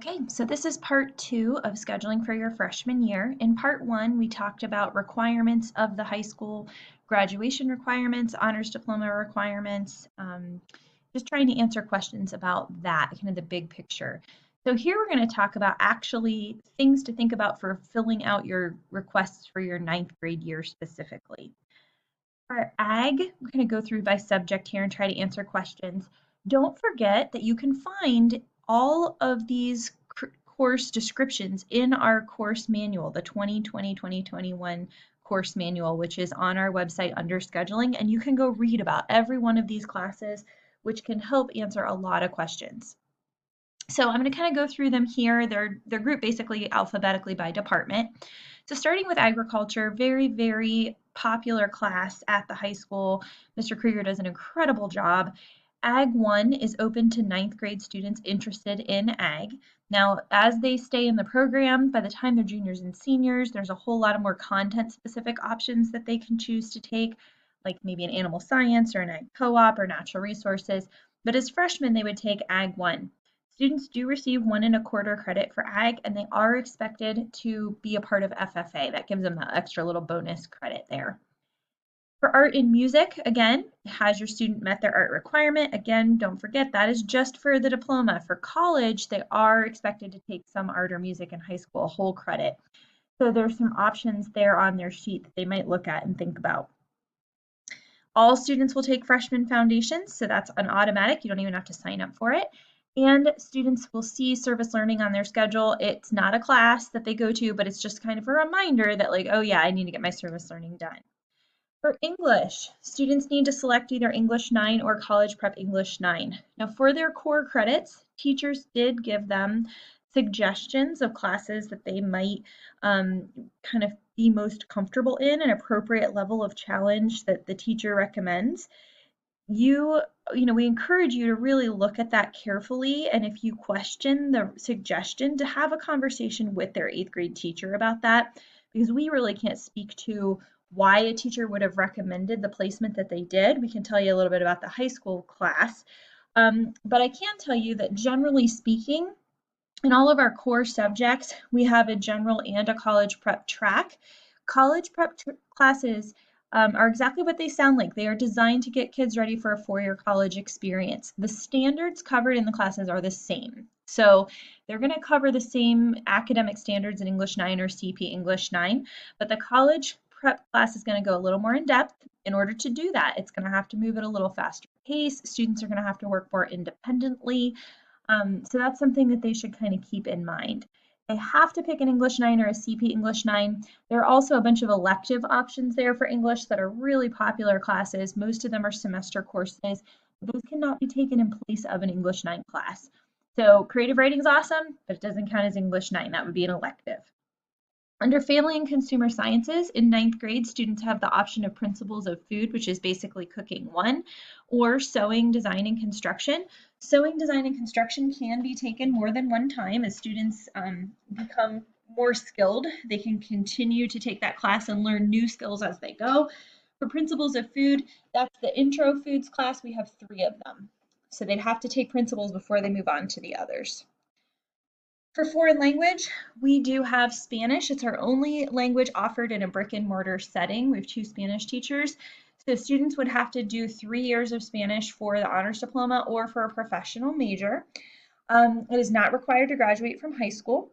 Okay, so this is part two of scheduling for your freshman year. In part one, we talked about requirements of the high school, graduation requirements, honors diploma requirements, just trying to answer questions about that, kind of the big picture. So here we're going to talk about actually things to think about for filling out your requests for your ninth grade year specifically. For ag, we're going to go through by subject here and try to answer questions. Don't forget that you can find all of these course descriptions in our course manual, the 2020-2021 course manual, which is on our website under scheduling, and you can go read about every one of these classes, which can help answer a lot of questions. So I'm going to kind of go through them here. They're grouped basically alphabetically by department. So starting with agriculture, very, very popular class at the high school. Mr. Krieger does an incredible job. Ag 1 is open to ninth grade students interested in ag. Now, as they stay in the program, by the time they're juniors and seniors, there's a whole lot of more content-specific options that they can choose to take, like maybe an animal science or an ag co-op or natural resources. But as freshmen, they would take Ag 1. Students do receive 1.25 credit for ag, and they are expected to be a part of FFA. That gives them that extra little bonus credit there. For art and music, again, has your student met their art requirement? Again, don't forget that is just for the diploma. For college, they are expected to take some art or music in high school, a whole credit. So there's some options there on their sheet that they might look at and think about. All students will take freshman foundations, so that's an automatic. You don't even have to sign up for it. And students will see service learning on their schedule. It's not a class that they go to, but it's just kind of a reminder that like, oh yeah, I need to get my service learning done. For English, students need to select either English 9 or College Prep English 9. Now for their core credits, teachers did give them suggestions of classes that they might kind of be most comfortable in, an appropriate level of challenge that the teacher recommends. We encourage you to really look at that carefully, and if you question the suggestion, to have a conversation with their 8th grade teacher about that, because we really can't speak to why a teacher would have recommended the placement that they did. We can tell you a little bit about the high school class, but I can tell you that generally speaking, in all of our core subjects, we have a general and a college prep track. College prep classes are exactly what they sound like. They are designed to get kids ready for a four-year college experience. The standards covered in the classes are the same. So they're going to cover the same academic standards in English 9 or CP English 9, but the college prep class is going to go a little more in depth. In order to do that, it's going to have to move at a little faster pace. Students are going to have to work more independently. So that's something that they should kind of keep in mind. They have to pick an English 9 or a CP English 9. There are also a bunch of elective options there for English that are really popular classes. Most of them are semester courses. Those cannot be taken in place of an English 9 class. So creative writing is awesome, but it doesn't count as English 9. That would be an elective. Under Family and Consumer Sciences, in ninth grade, students have the option of Principles of Food, which is basically cooking 1, or Sewing, Design, and Construction. Sewing, Design, and Construction can be taken more than one time as students become more skilled. They can continue to take that class and learn new skills as they go. For Principles of Food, that's the Intro Foods class. We have 3 of them. So they'd have to take principles before they move on to the others. For foreign language, we do have Spanish. It's our only language offered in a brick and mortar setting. We have 2 Spanish teachers. So students would have to do 3 years of Spanish for the honors diploma or for a professional major. It is not required to graduate from high school.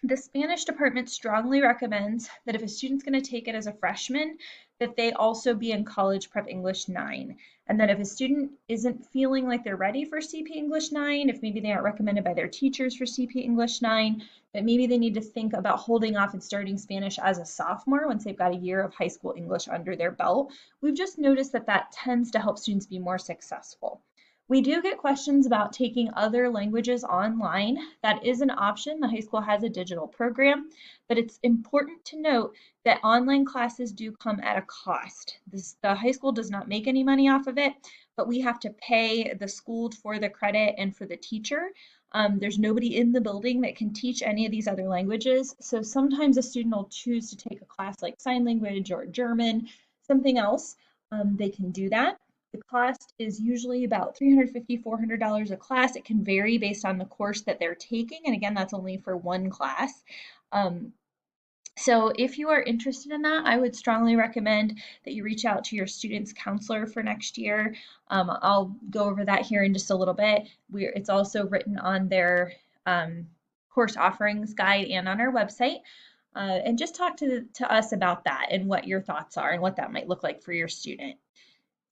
The Spanish department strongly recommends that if a student's going to take it as a freshman, that they also be in College Prep English 9. And that if a student isn't feeling like they're ready for CP English 9, if maybe they aren't recommended by their teachers for CP English 9, that maybe they need to think about holding off and starting Spanish as a sophomore once they've got a year of high school English under their belt. We've just noticed that that tends to help students be more successful. We do get questions about taking other languages online. That is an option. The high school has a digital program, but it's important to note that online classes do come at a cost. The high school does not make any money off of it, but we have to pay the school for the credit and for the teacher. There's nobody in the building that can teach any of these other languages, so sometimes a student will choose to take a class like sign language or German, something else. They can do that. The cost is usually about $350, $400 a class. It can vary based on the course that they're taking. And again, that's only for one class. So if you are interested in that, I would strongly recommend that you reach out to your student's counselor for next year. I'll go over that here in just a little bit. It's also written on their course offerings guide and on our website. And just talk to us about that and what your thoughts are and what that might look like for your student.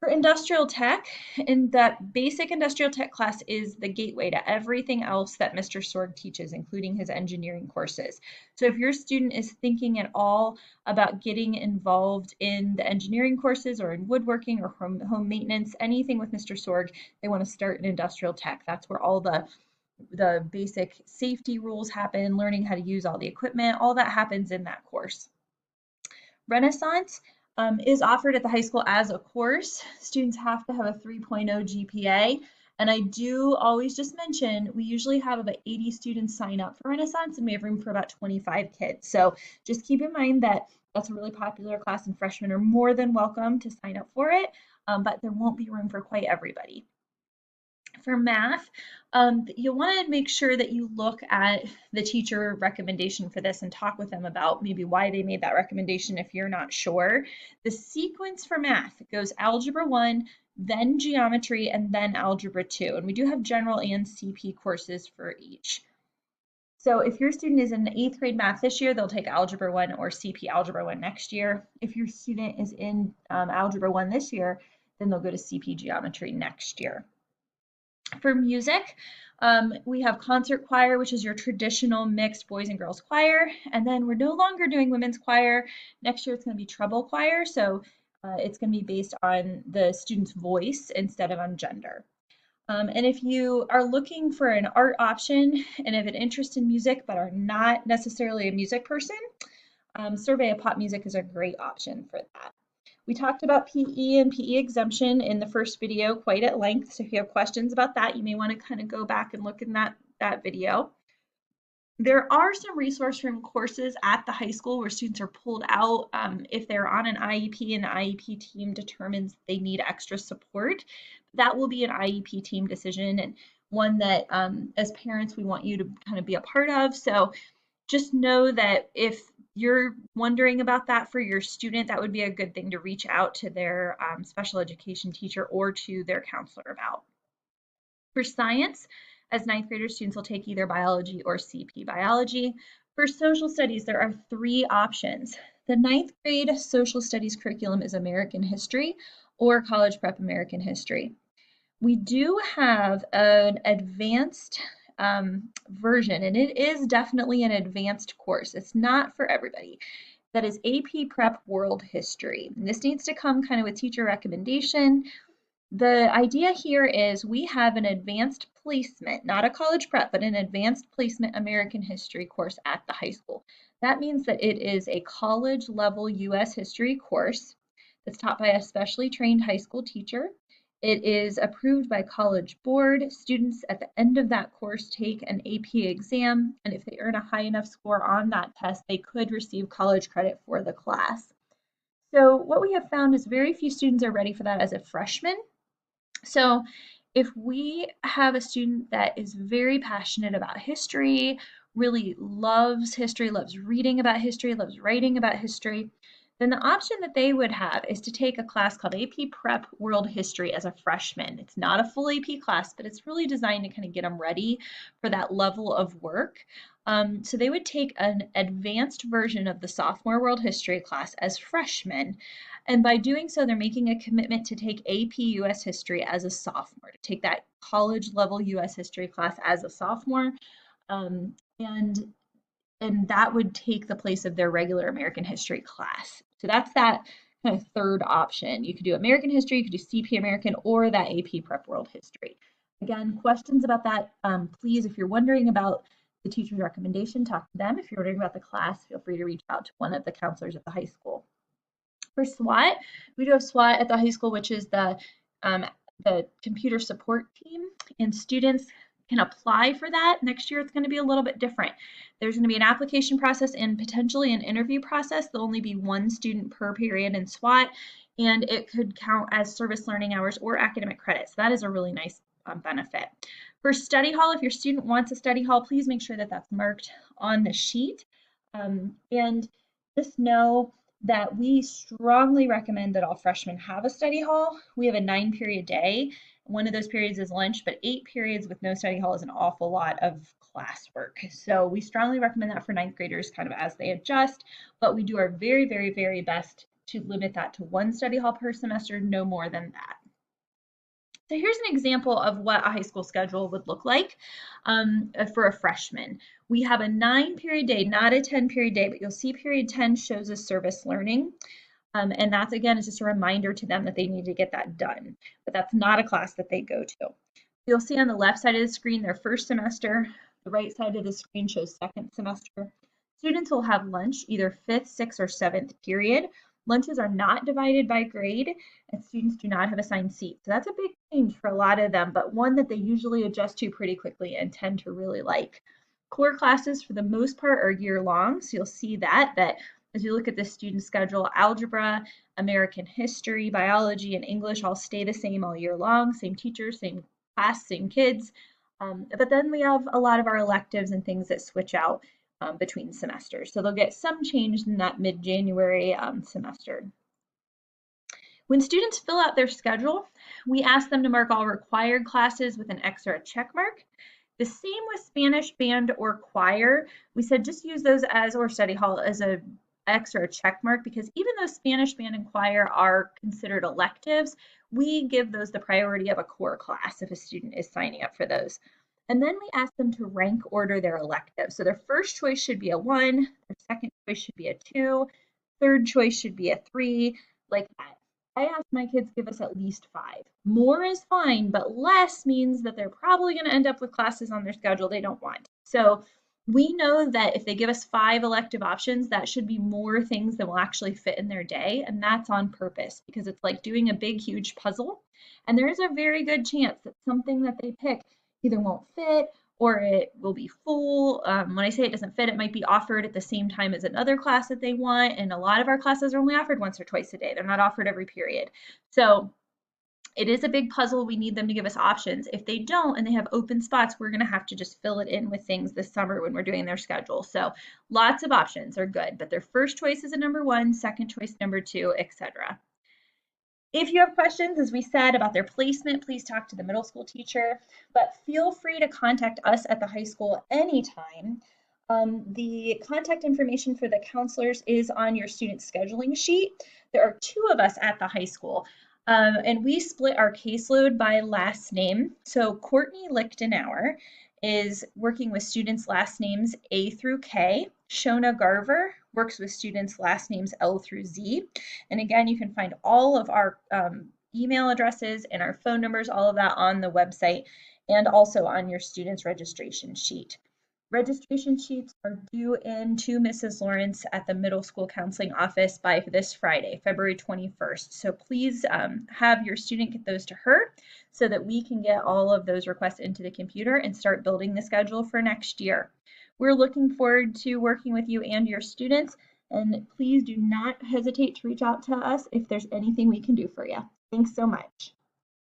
For industrial tech, and that basic industrial tech class is the gateway to everything else that Mr. Sorg teaches, including his engineering courses. So if your student is thinking at all about getting involved in the engineering courses or in woodworking or home maintenance, anything with Mr. Sorg, they want to start in industrial tech. That's where all the basic safety rules happen, learning how to use all the equipment, all that happens in that course. Renaissance is offered at the high school as a course. Students have to have a 3.0 GPA. And I do always just mention, we usually have about 80 students sign up for Renaissance and we have room for about 25 kids. So just keep in mind that that's a really popular class and freshmen are more than welcome to sign up for it, but there won't be room for quite everybody. For math, you'll want to make sure that you look at the teacher recommendation for this and talk with them about maybe why they made that recommendation if you're not sure. The sequence for math goes Algebra 1, then Geometry, and then Algebra 2. And we do have general and CP courses for each. So if your student is in 8th grade math this year, they'll take Algebra 1 or CP Algebra 1 next year. If your student is in Algebra 1 this year, then they'll go to CP Geometry next year. For music, we have concert choir, which is your traditional mixed boys and girls choir. And then we're no longer doing women's choir. Next year, it's going to be treble choir. So it's going to be based on the student's voice instead of on gender. And if you are looking for an art option and have an interest in music but are not necessarily a music person, Survey of Pop Music is a great option for that. We talked about PE and PE exemption in the first video quite at length, so if you have questions about that, you may want to kind of go back and look in that video. There are some resource room courses at the high school where students are pulled out if they're on an IEP and the IEP team determines they need extra support. That will be an IEP team decision and one that as parents we want you to kind of be a part of. So just know that if you're wondering about that for your student, that would be a good thing to reach out to their special education teacher or to their counselor about. For science, as 9th graders, students will take either biology or CP biology. For social studies, there are 3 options. The 9th grade social studies curriculum is American history or college prep American history. We do have an advanced version, and it is definitely an advanced course. It's not for everybody. That is AP Prep World History. And this needs to come kind of with teacher recommendation. The idea here is we have an advanced placement, not a college prep, but an advanced placement American history course at the high school. That means that it is a college level US history course that's taught by a specially trained high school teacher. It is approved by College Board. Students at the end of that course take an AP exam, and if they earn a high enough score on that test, they could receive college credit for the class. So what we have found is very few students are ready for that as a freshman. So if we have a student that is very passionate about history, really loves history, loves reading about history, loves writing about history, then the option that they would have is to take a class called AP Prep World History as a freshman. It's not a full AP class, but it's really designed to kind of get them ready for that level of work. So they would take an advanced version of the sophomore world history class as freshmen. And by doing so, they're making a commitment to take AP US history as a sophomore, to take that college level US history class as a sophomore. And that would take the place of their regular American history class. So that's that kind of third option. You could do American history, you could do CP American, or that AP Prep World History. Again, questions about that, please, if you're wondering about the teacher's recommendation, talk to them. If you're wondering about the class, feel free to reach out to one of the counselors at the high school. For SWAT, we do have SWAT at the high school, which is the computer support team, and students can apply for that. Next year, it's going to be a little bit different. There's going to be an application process and potentially an interview process. There'll only be 1 student per period in SWAT. and it could count as service learning hours or academic credits. That is a really nice benefit. For study hall, if your student wants a study hall, please make sure that that's marked on the sheet. And just know that we strongly recommend that all freshmen have a study hall. We have a 9-period day. One of those periods is lunch, but 8 periods with no study hall is an awful lot of classwork. So we strongly recommend that for 9th graders kind of as they adjust, but we do our very, very, very best to limit that to 1 study hall per semester, no more than that. So here's an example of what a high school schedule would look like for a freshman. We have a 9-period day, not a 10-period day, but you'll see period 10 shows us service learning. And that's, again, is just a reminder to them that they need to get that done. But that's not a class that they go to. You'll see on the left side of the screen their first semester. The right side of the screen shows second semester. Students will have lunch either 5th, 6th, or 7th period. Lunches are not divided by grade, and students do not have assigned seats. So that's a big change for a lot of them, but one that they usually adjust to pretty quickly and tend to really like. Core classes, for the most part, are year-long, so you'll see that as you look at the student schedule, algebra, American history, biology, and English all stay the same all year long, same teachers, same class, same kids. But then we have a lot of our electives and things that switch out between semesters. So they'll get some change in that mid-January semester. When students fill out their schedule, we ask them to mark all required classes with an X or a check mark. The same with Spanish, band, or choir. We said just use those as, or study hall, as a X or a check mark, because even though Spanish, band, and choir are considered electives, we give those the priority of a core class if a student is signing up for those. And then we ask them to rank order their elective. So their first choice should be a 1, their second choice should be a 2, third choice should be a 3, like that. I ask my kids give us at least 5. More is fine, but less means that they're probably going to end up with classes on their schedule they don't want. So we know that if they give us 5 elective options, that should be more things that will actually fit in their day. And that's on purpose because it's like doing a big, huge puzzle. And there is a very good chance that something that they pick either won't fit or it will be full. When I say it doesn't fit, it might be offered at the same time as another class that they want. And a lot of our classes are only offered once or twice a day. They're not offered every period. So it is a big puzzle. We need them to give us options. If they don't and they have open spots, we're going to have to just fill it in with things this summer when we're doing their schedule. So lots of options are good, but their first choice is a number 1, second choice number 2, etc. If you have questions, as we said, about their placement, please talk to the middle school teacher, but feel free to contact us at the high school anytime. The contact information for the counselors is on your student scheduling sheet. There are 2 of us at the high school, and we split our caseload by last name. So Courtney Lichtenauer is working with students' last names A through K. Shona Garver works with students' last names L through Z. And again, you can find all of our email addresses and our phone numbers, all of that on the website and also on your student's registration sheet. Registration sheets are due in to Mrs. Lawrence at the middle school counseling office by this Friday, February 21st. So please have your student get those to her so that we can get all of those requests into the computer and start building the schedule for next year. We're looking forward to working with you and your students, and please do not hesitate to reach out to us if there's anything we can do for you. Thanks so much.